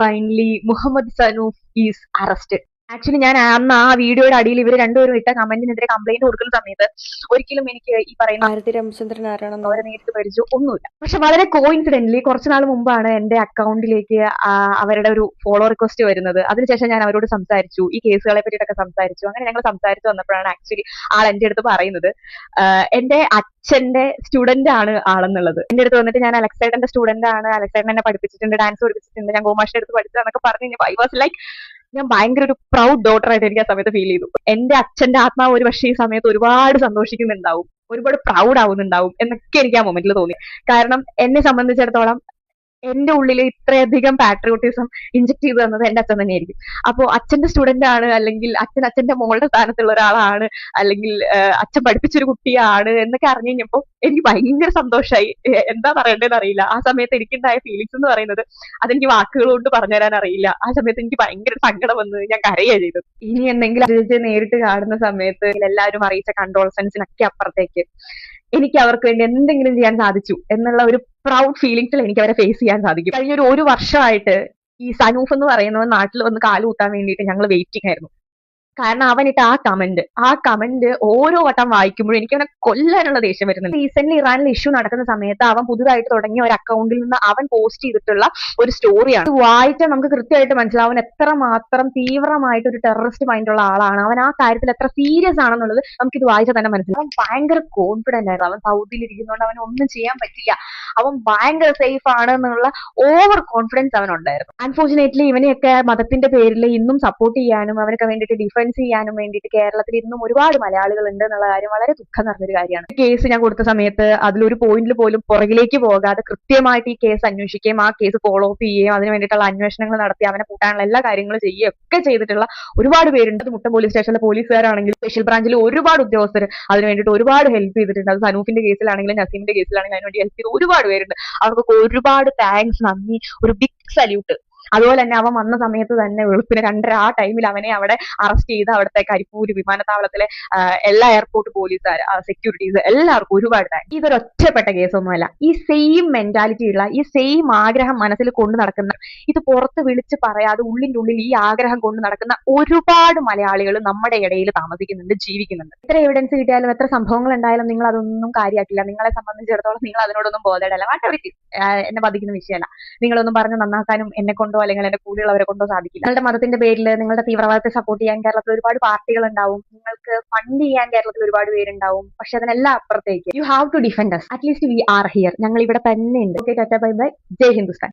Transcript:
Finally Muhammad Sanuf is arrested. Actually ഞാൻ അന്ന് ആ വീഡിയോയുടെ അടിയിൽ ഇവർ രണ്ടുപേരും ഇട്ട കമന്റിനെതിരെ കംപ്ലൈന്റ് കൊടുക്കുന്ന സമയത്ത് ഒരിക്കലും എനിക്ക് ഈ പറയുന്ന ഭാരതി രാമചന്ദ്രൻ ആരാണെന്നോ അവരെ നേരിട്ട് പരിചയം ഒന്നുമില്ല. പക്ഷെ വളരെ കോയിൻസിഡന്റ്ലി കുറച്ചുനാൾ മുമ്പാണ് എന്റെ അക്കൗണ്ടിലേക്ക് അവരുടെ ഒരു ഫോളോ റിക്വസ്റ്റ് വരുന്നത്. അതിനുശേഷം ഞാൻ അവരോട് സംസാരിച്ചു, ഈ കേസുകളെ പറ്റിയിട്ടൊക്കെ സംസാരിച്ചു. അങ്ങനെ ഞങ്ങൾ സംസാരിച്ചു വന്നപ്പോഴാണ് ആക്ച്വലി ആൾ എന്റെ അടുത്ത് പറയുന്നത് എന്റെ അച്ഛന്റെ സ്റ്റുഡന്റ് ആണ് ആളെന്നുള്ളത്. എന്റെ അടുത്ത് വന്നിട്ട് ഞാൻ അലക്സേട്ടന്റെ സ്റ്റുഡന്റ് ആണ്, അലക്സേട്ടൻ എന്നെ പഠിപ്പിച്ചിട്ടുണ്ട്, ഡാൻസ് പഠിപ്പിച്ചിട്ടുണ്ട്, ഞാൻ ഗോമാഷിന്റെ അടുത്ത് പഠിച്ചതെന്നൊക്കെ പറഞ്ഞു കഴിഞ്ഞപ്പോൾ ഐ വാസ് ലൈക്ക്, ഞാൻ ഭയങ്കര ഒരു പ്രൗഡ് ഡോട്ടർ ആയിട്ട് എനിക്ക് ആ സമയത്ത് ഫീൽ ചെയ്തു. എന്റെ അച്ഛന്റെ ആത്മാവ് ഒരു പക്ഷേ ഈ സമയത്ത് ഒരുപാട് സന്തോഷിക്കുന്നുണ്ടാവും, ഒരുപാട് പ്രൗഡ് ആവുന്നുണ്ടാവും എന്നൊക്കെ എനിക്ക് ആ മൊമെന്റിൽ തോന്നി. കാരണം എന്നെ സംബന്ധിച്ചിടത്തോളം എന്റെ ഉള്ളിൽ ഇത്രയധികം പാട്രിയോട്ടിസം ഇൻജെക്ട് ചെയ്തു തന്നത് എന്റെ അച്ഛൻ തന്നെയായിരിക്കും. അപ്പോ അച്ഛന്റെ സ്റ്റുഡന്റ് ആണ്, അല്ലെങ്കിൽ അച്ഛന്റെ മോളുടെ സ്ഥാനത്തുള്ള ഒരാളാണ്, അല്ലെങ്കിൽ അച്ഛൻ പഠിപ്പിച്ചൊരു കുട്ടിയാണ് എന്നൊക്കെ അറിഞ്ഞു കഴിഞ്ഞപ്പോൾ എനിക്ക് ഭയങ്കര സന്തോഷമായി. എന്താ പറയേണ്ടതെന്ന് അറിയില്ല. ആ സമയത്ത് എനിക്കുണ്ടായ ഫീലിങ്സ് എന്ന് പറയുന്നത് അതെനിക്ക് വാക്കുകൾ കൊണ്ട് പറഞ്ഞുതരാൻ അറിയില്ല. ആ സമയത്ത് എനിക്ക് ഭയങ്കര സങ്കടം വന്ന് ഞാൻ കരയുക ചെയ്തത്. ഇനി എന്തെങ്കിലും അജിത് നേരിട്ട് കാണുന്ന സമയത്ത് എല്ലാവരും അറിയിച്ച കണ്ടോൾസൻസിനൊക്കെ അപ്പുറത്തേക്ക് എനിക്ക് അവർക്ക് വേണ്ടി എന്തെങ്കിലും ചെയ്യാൻ സാധിച്ചു എന്നുള്ള ഒരു പ്രൗഡ് ഫീലിങ്സിൽ എനിക്ക് അവരെ ഫേസ് ചെയ്യാൻ സാധിക്കും. കഴിഞ്ഞ ഒരു വർഷമായിട്ട് ഈ സനൂഫ് എന്ന് പറയുന്നവൻ നാട്ടിൽ വന്ന് കാലുകുത്താൻ വേണ്ടിയിട്ട് ഞങ്ങൾ വെയിറ്റിംഗ് ആയിരുന്നു. കാരണം അവനിട്ട് ആ കമന്റ് ഓരോ വട്ടം വായിക്കുമ്പോഴും എനിക്ക് അവനെ കൊല്ലാനുള്ള ദേഷ്യം വരുന്നുണ്ട്. റീസെന്റ് ഇറാനിൽ ഇഷ്യൂ നടക്കുന്ന സമയത്ത് അവൻ പുതുതായിട്ട് തുടങ്ങിയ ഒരു അക്കൗണ്ടിൽ നിന്ന് അവൻ പോസ്റ്റ് ചെയ്തിട്ടുള്ള ഒരു സ്റ്റോറിയാണ്. ഇത് വായിച്ചാൽ നമുക്ക് കൃത്യമായിട്ട് മനസ്സിലാവും അവൻ എത്രമാത്രം തീവ്രമായിട്ട് ഒരു ടെററിസ്റ്റ് മൈൻഡുള്ള ആളാണ്, അവൻ ആ കാര്യത്തിൽ എത്ര സീരിയസ് ആണെന്നുള്ളത് നമുക്ക് ഇത് വായിച്ചാൽ തന്നെ മനസ്സിലാവും. അവൻ ഭയങ്കര കോൺഫിഡന്റ് ആയിരുന്നു. അവൻ സൗദിയിൽ ഇരിക്കുന്നതുകൊണ്ട് അവന് ഒന്നും ചെയ്യാൻ പറ്റില്ല, അവൻ ഭയങ്കര സേഫ് ആണ് എന്നുള്ള ഓവർ കോൺഫിഡൻസ് അവനുണ്ടായിരുന്നു. അൺഫോർച്ചുനേറ്റ്ലി ഇവനെയൊക്കെ മതത്തിന്റെ പേരിൽ ഇന്നും സപ്പോർട്ട് ചെയ്യാനും അവനൊക്കെ വേണ്ടിയിട്ട് ഡിഫൻസ് ചെയ്യാനും വേണ്ടിയിട്ട് കേരളത്തിൽ ഇന്നും ഒരുപാട് മലയാളികൾ ഉണ്ട് എന്നുള്ള കാര്യം വളരെ ദുഃഖം നിറഞ്ഞൊരു കാര്യമാണ്. കേസ് ഞാൻ കൊടുത്ത സമയത്ത് അതിലൊരു പോയിന്റിൽ പോലും പുറകിലേക്ക് പോകാതെ കൃത്യമായിട്ട് ഈ കേസ് അന്വേഷിക്കുകയും ആ കേസ് ഫോളോ അപ്പ് ചെയ്യുകയും അതിന് വേണ്ടിയിട്ടുള്ള അന്വേഷണങ്ങൾ നടത്തി അവനെ കൂട്ടാനുള്ള എല്ലാ കാര്യങ്ങളും ചെയ്യുകയും ഒക്കെ ചെയ്തിട്ടുള്ള ഒരുപാട് പേരുണ്ട്. മുട്ടം പോലീസ് സ്റ്റേഷനിലെ പോലീസുകാരാണെങ്കിലും സ്പെഷ്യൽ ബ്രാഞ്ചിൽ ഒരുപാട് ഉദ്യോഗസ്ഥർ അതിന് വേണ്ടിയിട്ട് ഒരുപാട് ഹെൽപ്പ് ചെയ്തിട്ടുണ്ട്. അത് സനൂഫിന്റെ കേസിലാണെങ്കിലും നസീമിന്റെ കേസിലാണെങ്കിലും അതിനുവേണ്ടി ഹെൽപ്പ് ചെയ്ത ഒരുപാട് പേരുണ്ട്. അവർക്കൊക്കെ ഒരുപാട് താങ്ക്സ്, നന്ദി, ഒരു ബിഗ് സല്യൂട്ട്. അതുപോലെ തന്നെ അവൻ വന്ന സമയത്ത് തന്നെ വെളുപ്പിന് 2:30 ആ ടൈമിൽ അവനെ അവിടെ അറസ്റ്റ് ചെയ്ത് അവിടുത്തെ കരിപ്പൂര് വിമാനത്താവളത്തിലെ എല്ലാ എയർപോർട്ട് പോലീസുകാർ, സെക്യൂരിറ്റീസ് എല്ലാവർക്കും ഒരുപാട് താങ്ക്സ്. ഇതൊരു ഒറ്റപ്പെട്ട കേസൊന്നുമല്ല. ഈ സെയിം മെന്റാലിറ്റി ഉള്ള, ഈ സെയിം ആഗ്രഹം മനസ്സിൽ കൊണ്ടു നടക്കുന്ന, ഇത് പുറത്ത് വിളിച്ച് പറയാതെ ഉള്ളിന്റെ ഉള്ളിൽ ഈ ആഗ്രഹം കൊണ്ട് നടക്കുന്ന ഒരുപാട് മലയാളികൾ നമ്മുടെ ഇടയിൽ താമസിക്കുന്നുണ്ട്, ജീവിക്കുന്നുണ്ട്. എത്ര എവിഡൻസ് കിട്ടിയാലും എത്ര സംഭവങ്ങൾ ഉണ്ടായാലും നിങ്ങൾ അതൊന്നും കാര്യമാക്കില്ല. നിങ്ങളെ സംബന്ധിച്ചിടത്തോളം നിങ്ങൾ അതിനോടൊന്നും ബോധേഡല്ല. വാട്ടവർക്ക് എന്നെ ബാധിക്കുന്ന വിഷയമല്ല. നിങ്ങളൊന്നും പറഞ്ഞ് നന്നാക്കാനും എന്നെ കൊണ്ടോ അല്ലെങ്കിൽ എന്റെ കൂടെയുള്ളവരെ കൊണ്ടോ സാധിക്കില്ല. നിങ്ങളുടെ മതത്തിന്റെ പേരിൽ നിങ്ങളുടെ തീവ്രവാദത്തെ സപ്പോർട്ട് ചെയ്യാൻ കേരളത്തിൽ ഒരുപാട് പാർട്ടികൾ ഉണ്ടാവും, നിങ്ങൾക്ക് ഫണ്ട് ചെയ്യാൻ കേരളത്തിൽ ഒരുപാട് പേരുണ്ടാവും. പക്ഷെ അതിനെല്ലാം അപ്പുറത്തേക്ക് you have to defend us. At least we are here. ഞങ്ങൾ ഇവിടെ തന്നെ ഉണ്ട്. Okay, tata, bye bye, Jai Hindustan.